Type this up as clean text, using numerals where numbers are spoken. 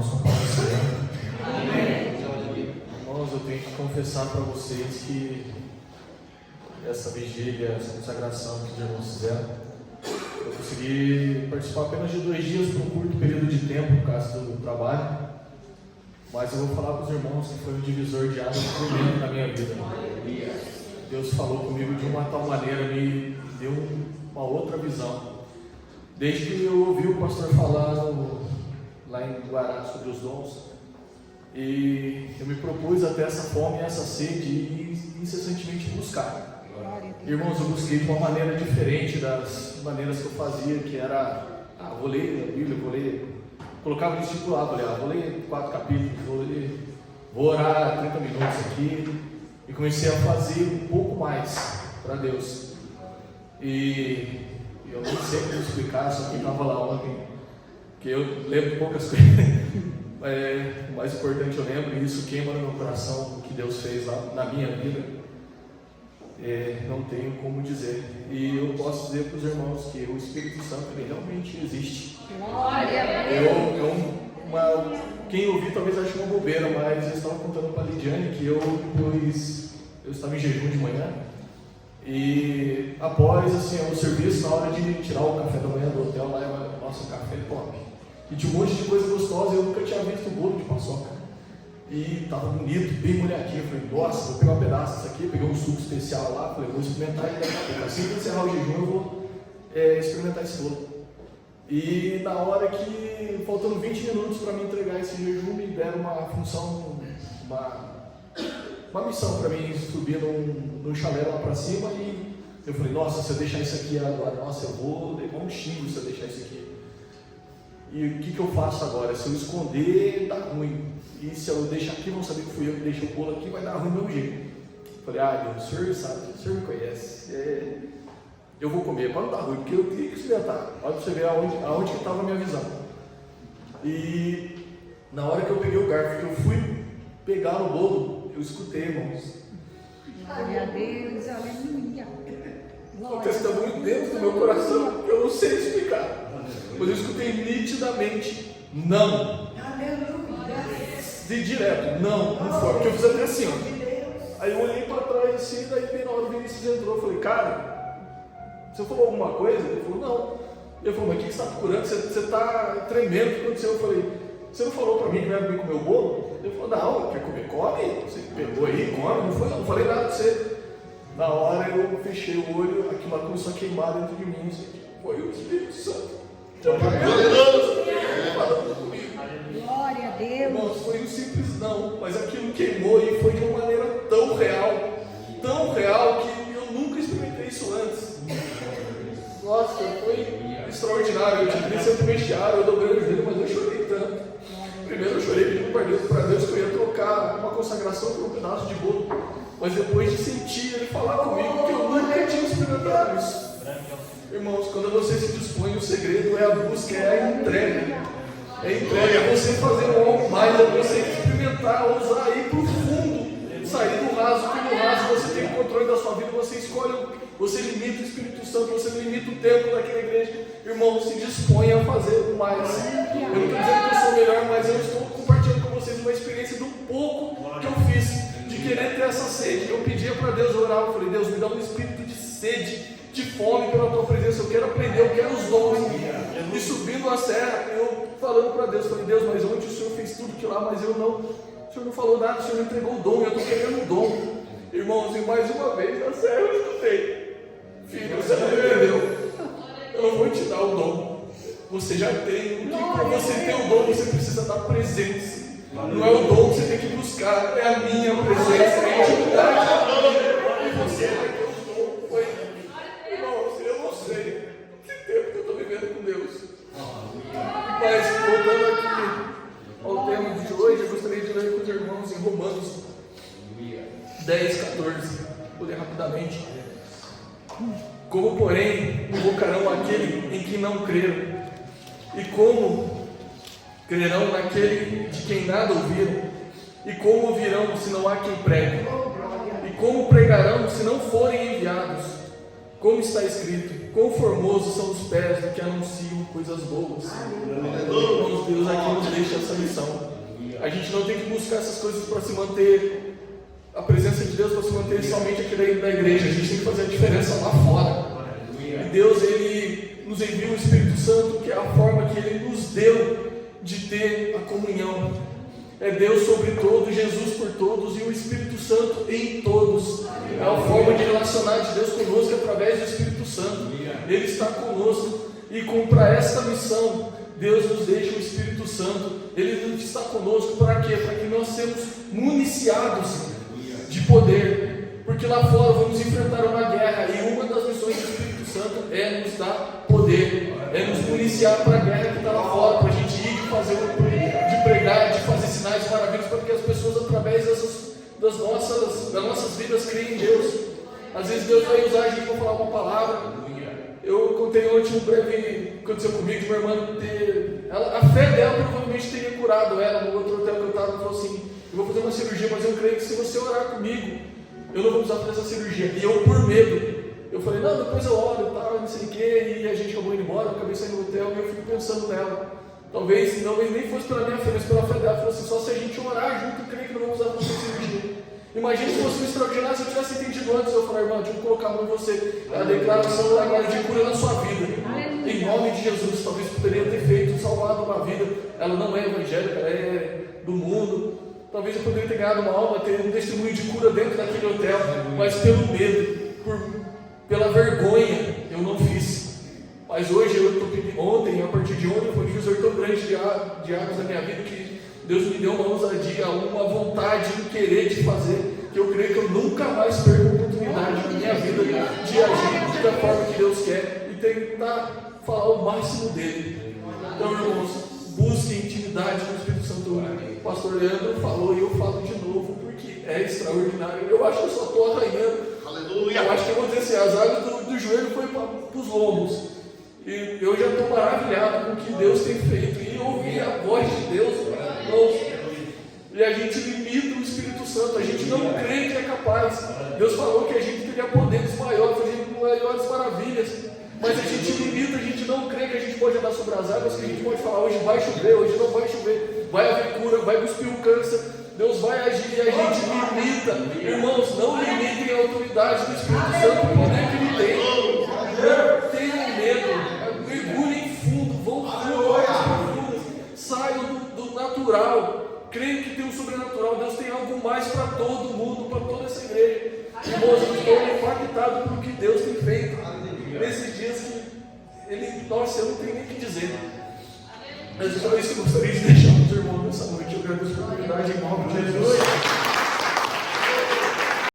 irmãos, com a paz do Senhor. Irmãos, eu tenho que confessar para vocês que essa vigília, essa consagração que os irmãos fizeram, eu consegui participar apenas de 2 dias por um curto período de tempo, por causa do trabalho, mas eu vou falar para os irmãos que foi um divisor de águas tremendo na minha vida. Deus falou comigo de uma tal maneira, me deu uma outra visão. Desde que eu ouvi o pastor falar lá em Guará sobre os dons, e eu me propus até essa fome e essa sede e incessantemente buscar. Irmãos, eu busquei de uma maneira diferente das maneiras que eu fazia, que era, vou ler a Bíblia, colocava no discipulado, vou ler 4 capítulos, vou orar 30 minutos aqui, e comecei a fazer um pouco mais para Deus. E eu não sei como explicar, só que estava lá ontem, que eu lembro poucas coisas, o mais importante eu lembro, e isso queima no meu coração, o que Deus fez lá na minha vida, não tenho como dizer. E eu posso dizer para os irmãos que o Espírito Santo, ele realmente existe. Glória a Deus! Quem ouvir talvez ache uma bobeira, mas eu estava contando para a Lidiane que eu estava em jejum de manhã, e após o serviço, na hora de tirar o café da manhã do hotel, lá, nossa, o café é top, e tinha um monte de coisa gostosa, eu nunca tinha visto bolo de paçoca, e estava bonito, bem molhadinho. Eu falei, nossa, vou pegar um pedaço disso aqui, peguei um suco especial lá, falei, vou experimentar e daqui a pouco, assim que encerrar o jejum eu vou experimentar esse bolo. E na hora que, faltando 20 minutos para me entregar esse jejum, me deram uma função, uma missão para mim, subir num chalé lá para cima, e eu falei, nossa, se eu deixar isso aqui agora, nossa, eu vou levar um xingo se eu deixar isso aqui. E o que eu faço agora? Se eu esconder, dá ruim. E se eu deixar aqui, vão saber que fui eu que deixei o bolo aqui, vai dar ruim do meu jeito. Eu falei, Deus, o senhor sabe, o senhor me conhece, eu vou comer para não dar ruim, porque eu tenho que experimentar. Olha para você ver aonde que estava a minha visão. E na hora que eu peguei o garfo, que eu fui pegar o bolo, eu escutei, irmãos. Glória a Deus, aleluia. O testemunho dentro do meu coração, que eu não sei explicar. Mas eu escutei nitidamente, não. De direto, não foi. Porque eu fiz até assim, ó. Aí eu olhei para trás assim, daí bem na hora o Vinícius entrou, eu falei, cara, você falou alguma coisa? Ele falou, não. Ele falou, mas o que você está procurando? Você está tremendo, o que aconteceu? Eu falei, você não falou para mim que não ia comer o bolo? Ele falou, não, quer comer? Come. Você pegou aí, come. Não foi, não falei nada para você. Na hora eu fechei o olho, aquilo lá começou a queimar dentro de mim. Assim, foi o Espírito Santo. Falando comigo. Glória a Deus. Irmãos, foi um simples não, mas aquilo queimou e foi de uma maneira tão real que eu nunca experimentei isso antes. Nossa, foi extraordinário. Eu tive sempre vestiário, eu dobrei o joelho, mas eu chorei tanto. Primeiro eu chorei pedindo para Deus que eu ia trocar uma consagração por um pedaço de bolo, mas depois de sentir Ele falar comigo que eu nunca tinha experimentado isso. Irmãos, quando você se dispõe, o segredo é a busca, é a entrega. É você fazer algo mais, é você experimentar, ousar ir para o fundo, sair do raso, porque no raso você tem o controle da sua vida, você escolhe, você limita o Espírito Santo, você limita o tempo daquela igreja. Irmão, se dispõe a fazer o mais. Eu não estou dizendo que eu sou melhor, mas eu estou compartilhando com vocês uma experiência do pouco que eu fiz, de querer ter essa sede. Eu pedia para Deus, orar, eu falei, Deus, me dá um espírito de sede, de fome pela tua presença, eu quero aprender, eu quero os dons. E subindo a serra, eu falando para Deus, falei, Deus, mas onde o Senhor fez tudo aquilo lá, mas eu não, o Senhor não falou nada, o Senhor não entregou o dom, eu estou querendo o dom. Irmãos, e mais uma vez na serra eu escutei, filho, você não me entendeu, eu não vou te dar o dom, você já tem, para você ter o dom, você precisa dar presença. Não é o dom que você tem que buscar, é a minha presença, é a intimidade. E você vai ter o dom. Foi, irmãos, eu não sei que tempo que eu estou vivendo com Deus. Mas, voltando aqui ao tema de hoje, eu gostaria de ler com os irmãos em Romanos 10, 14. Vou ler rapidamente. Como, porém, invocarão aquele em que não creram? E como crerão naquele de quem nada ouviram? E como ouvirão se não há quem pregue? E como pregarão se não forem enviados? Como está escrito, quão formosos são os pés do que anunciam coisas boas. Irmãos, Deus aqui nos deixa essa missão. A gente não tem que buscar essas coisas para se manter, a presença de Deus para se manter somente aqui dentro da igreja. A gente tem que fazer a diferença lá fora. E Deus, Ele nos envia o Espírito Santo, que é a forma que Ele nos deu de ter a comunhão. É Deus sobre todos, Jesus por todos e o Espírito Santo em todos. É a forma de relacionar de Deus conosco através do Espírito Santo. Ele está conosco. E para esta missão, Deus nos deixa o Espírito Santo. Ele está conosco para quê? Para que nós sejamos municiados de poder. Porque lá fora vamos enfrentar uma guerra. E uma das missões do Espírito Santo é nos dar poder. É nos municiar para a guerra que está lá fora. Para a gente ir de pregar, de fazer sinais maravilhosos. Para que as pessoas, através das nossas vidas, creem em Deus. Às vezes Deus vai usar a gente para falar uma palavra. Eu contei ontem um breve aconteceu comigo de uma irmã a fé dela provavelmente teria curado ela. No outro hotel que eu estava, ela falou assim: eu vou fazer uma cirurgia, mas eu creio que se você orar comigo, eu não vou precisar fazer essa cirurgia. E eu, por medo, eu falei: não, depois eu oro e tal, não sei o que. E a gente acabou indo embora, eu acabei saindo do hotel e eu fico pensando nela. Talvez nem fosse pela minha fé, mas pela fé dela. Ela falou assim: só se a gente orar junto, eu creio que não vamos precisar fazer cirurgia. Imagina se fosse um extraordinário, se eu tivesse entendido antes. Eu falei: irmã, deixa eu colocar a mão em você. A declaração agora de cura na sua vida. Em nome de Jesus. Talvez poderia ter feito, salvado uma vida. Ela não é evangélica, ela é do mundo. Talvez eu poderia ter ganhado uma alma, ter um testemunho de cura dentro daquele hotel. Mas pelo medo, pela vergonha, eu não fiz. Mas hoje, ontem, a partir de ontem, foi um divisor tão grande de águas da minha vida que Deus me deu uma ousadia, uma vontade, um querer de fazer, que eu creio que eu nunca mais perco a oportunidade na minha vida de agir da forma que Deus quer e tentar falar o máximo dele. Então, irmãos, busquem intimidade com o Espírito Santo. O pastor Leandro falou e eu falo de novo porque é extraordinário. Eu acho que eu só estou arranhando. Aleluia. Eu acho que eu vou dizer assim: as águas do joelho foi para os lombos. E eu já estou maravilhado com o que Deus tem feito. E ouvir a voz de Deus, irmãos. E a gente limita o Espírito Santo. A gente não crê que é capaz. Deus falou que a gente teria poderes maiores, fazer maiores maravilhas. Mas a gente limita, a gente não crê que a gente pode andar sobre as águas, que a gente pode falar: hoje vai chover, hoje não vai chover, vai haver cura, vai cuspir o câncer, Deus vai agir, e a gente limita. Irmãos, não limitem a autoridade do Espírito Santo, o poder que ele tem. Não tenham medo, mergulhem fundo, vão fundo, profundas, saiam do natural, creio que tem um sobrenatural. Deus tem algo mais para todo mundo, para toda essa igreja. Irmãos, eu estou impactado pelo que Deus tem feito nesses dias que nossa, eu não tenho nem o que dizer. Mas é só isso que eu gostaria de deixar para os irmãos nessa noite. Eu agradeço a oportunidade em nome de Jesus.